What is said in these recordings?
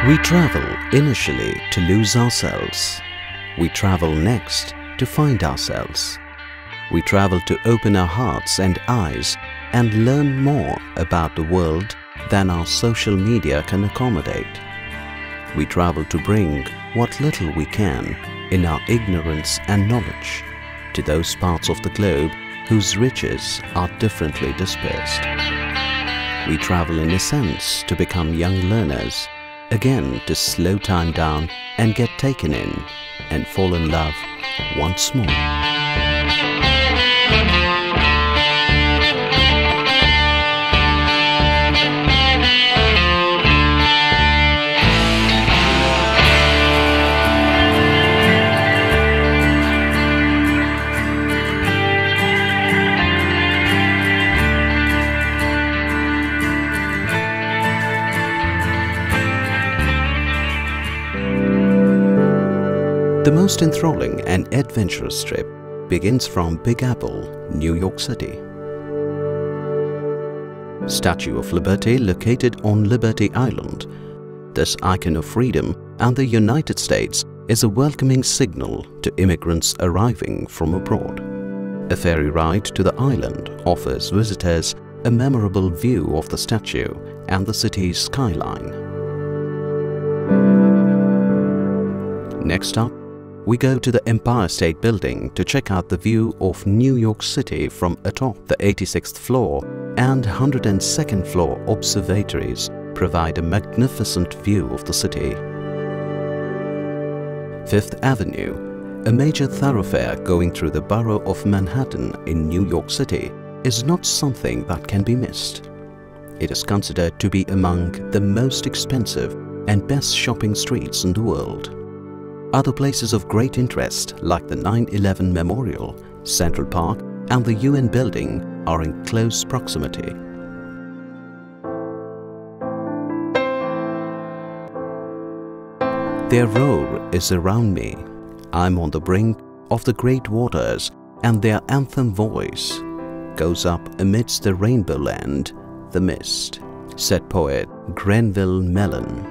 We travel initially to lose ourselves. We travel next to find ourselves. We travel to open our hearts and eyes and learn more about the world than our social media can accommodate. We travel to bring what little we can in our ignorance and knowledge to those parts of the globe whose riches are differently dispersed. We travel in a sense to become young learners, again to slow time down and get taken in and fall in love once more. The most enthralling and adventurous trip begins from Big Apple, New York City. Statue of Liberty located on Liberty Island. This icon of freedom and the United States is a welcoming signal to immigrants arriving from abroad. A ferry ride to the island offers visitors a memorable view of the statue and the city's skyline. Next up, we go to the Empire State Building to check out the view of New York City from atop. The 86th floor and 102nd floor observatories provide a magnificent view of the city. Fifth Avenue, a major thoroughfare going through the borough of Manhattan in New York City, is not something that can be missed. It is considered to be among the most expensive and best shopping streets in the world. Other places of great interest like the 9/11 Memorial, Central Park and the UN building are in close proximity. Their roar is around me. I'm on the brink of the great waters and their anthem voice goes up amidst the rainbow land, the mist, said poet Grenville Mellon.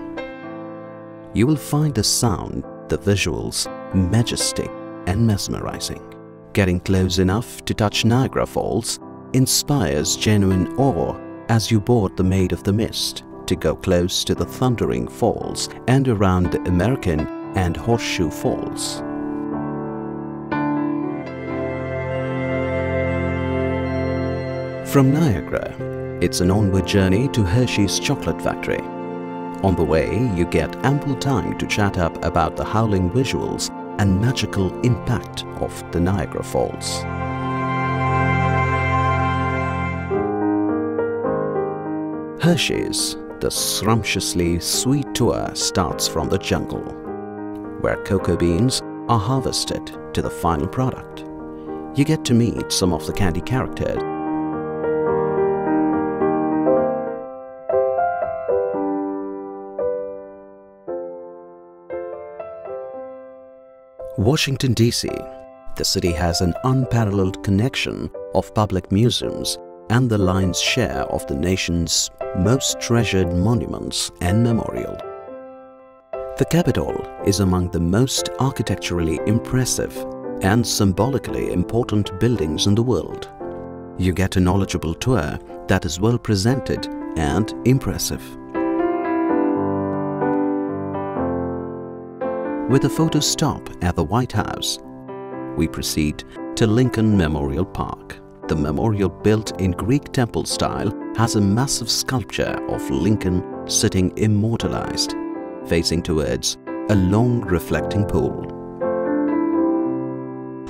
You will find the sound, the visuals, majestic and mesmerizing. Getting close enough to touch Niagara Falls inspires genuine awe as you board the Maid of the Mist to go close to the Thundering Falls and around the American and Horseshoe Falls. From Niagara, it's an onward journey to Hershey's chocolate factory. On the way, you get ample time to chat up about the howling visuals and magical impact of the Niagara Falls. Hershey's, the scrumptiously sweet tour starts from the jungle, where cocoa beans are harvested to the final product. You get to meet some of the candy characters. Washington, D.C. The city has an unparalleled connection of public museums and the lion's share of the nation's most treasured monuments and memorials. The Capitol is among the most architecturally impressive and symbolically important buildings in the world. You get a knowledgeable tour that is well presented and impressive. With a photo stop at the White House, we proceed to Lincoln Memorial Park. The memorial, built in Greek temple style, has a massive sculpture of Lincoln sitting immortalized, facing towards a long reflecting pool.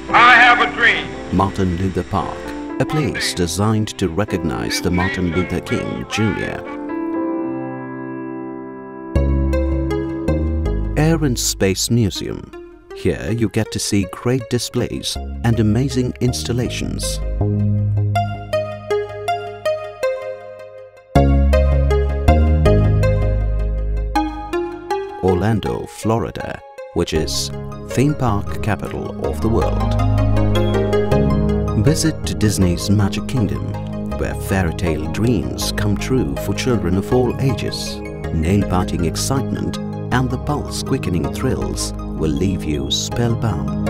I have a dream. Martin Luther Park, a place designed to recognize the Martin Luther King Jr. Air and Space Museum. Here you get to see great displays and amazing installations. Orlando, Florida, which is theme park capital of the world. Visit to Disney's Magic Kingdom, where fairy tale dreams come true for children of all ages. Nail-biting excitement and the pulse-quickening thrills will leave you spellbound.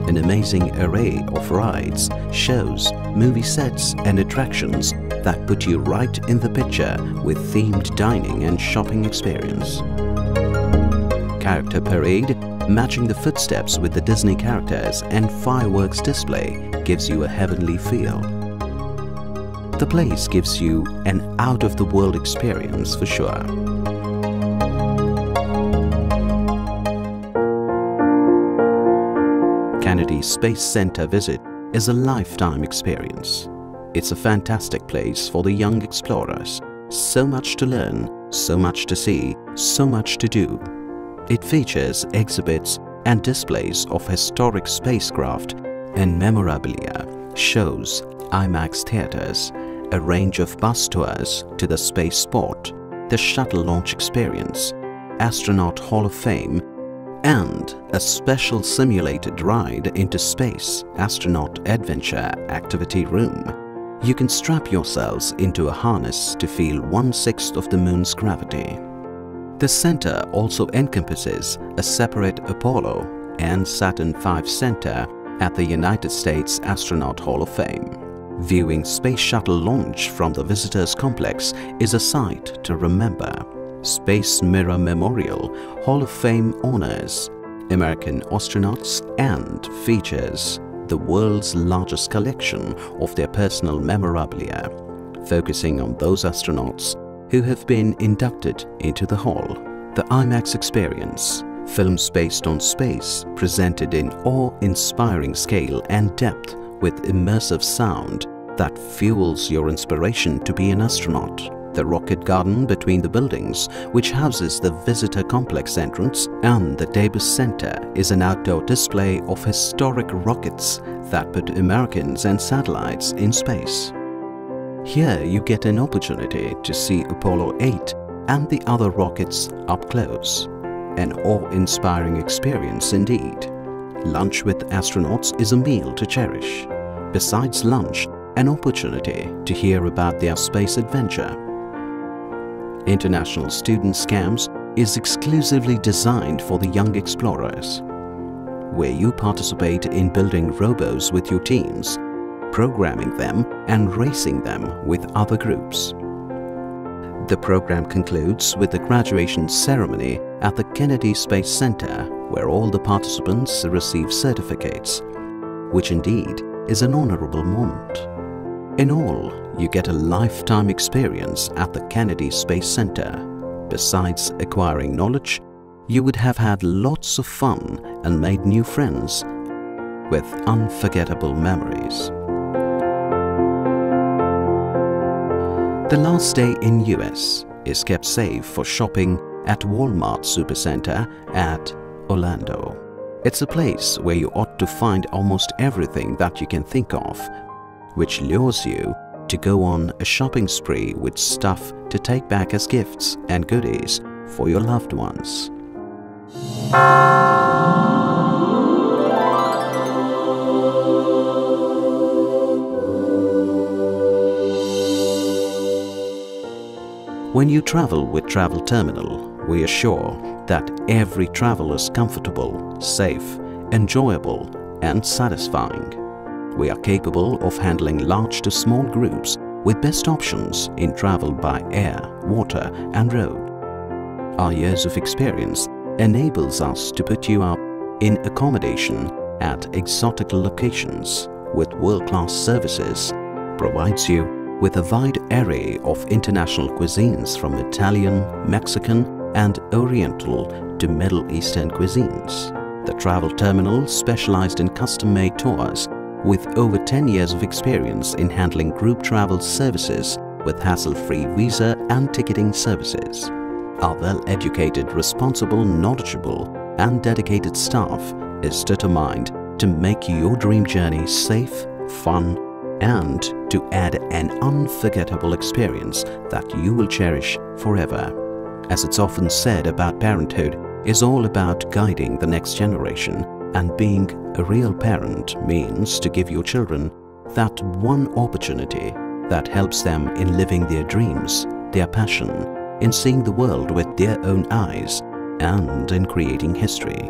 An amazing array of rides, shows, movie sets and attractions that put you right in the picture with themed dining and shopping experience. Character parade, matching the footsteps with the Disney characters, and fireworks display gives you a heavenly feel. The place gives you an out-of-the-world experience for sure. Kennedy Space Center visit is a lifetime experience. It's a fantastic place for the young explorers. So much to learn, so much to see, so much to do. It features exhibits and displays of historic spacecraft and memorabilia, shows, IMAX theaters, a range of bus tours to the spaceport, the shuttle launch experience, Astronaut Hall of Fame, and a special simulated ride into space, Astronaut Adventure Activity Room. You can strap yourselves into a harness to feel 1/6 of the moon's gravity. The center also encompasses a separate Apollo and Saturn V center at the United States Astronaut Hall of Fame. Viewing Space Shuttle launch from the Visitors Complex is a sight to remember. Space Mirror Memorial Hall of Fame honors American astronauts and features the world's largest collection of their personal memorabilia, focusing on those astronauts who have been inducted into the hall. The IMAX experience, films based on space presented in awe-inspiring scale and depth with immersive sound that fuels your inspiration to be an astronaut. The rocket garden between the buildings, which houses the visitor complex entrance, and the Davis Center is an outdoor display of historic rockets that put Americans and satellites in space. Here you get an opportunity to see Apollo 8 and the other rockets up close. An awe-inspiring experience indeed. Lunch with astronauts is a meal to cherish. Besides lunch, an opportunity to hear about their space adventure. International Student Camps is exclusively designed for the young explorers, where you participate in building robos with your teams, programming them and racing them with other groups. The program concludes with the graduation ceremony at the Kennedy Space Center, where all the participants receive certificates, which indeed is an honorable moment. In all, you get a lifetime experience at the Kennedy Space Center. Besides acquiring knowledge, you would have had lots of fun and made new friends with unforgettable memories. The last day in US is kept safe for shopping at Walmart Supercenter at Orlando. It's a place where you ought to find almost everything that you can think of, which lures you to go on a shopping spree with stuff to take back as gifts and goodies for your loved ones. When you travel with Travel Terminal, we assure that every travel is comfortable, safe, enjoyable and satisfying. We are capable of handling large to small groups with best options in travel by air, water and road. Our years of experience enables us to put you up in accommodation at exotic locations with world-class services, provides you with a wide array of international cuisines from Italian, Mexican and Oriental to Middle Eastern cuisines. The Travel Terminal specialized in custom-made tours with over 10 years of experience in handling group travel services with hassle-free visa and ticketing services. Our well-educated, responsible, knowledgeable and dedicated staff is determined to make your dream journey safe, fun and to add an unforgettable experience that you will cherish forever. As it's often said about parenthood is all about guiding the next generation, and being a real parent means to give your children that one opportunity that helps them in living their dreams, their passion, in seeing the world with their own eyes and in creating history.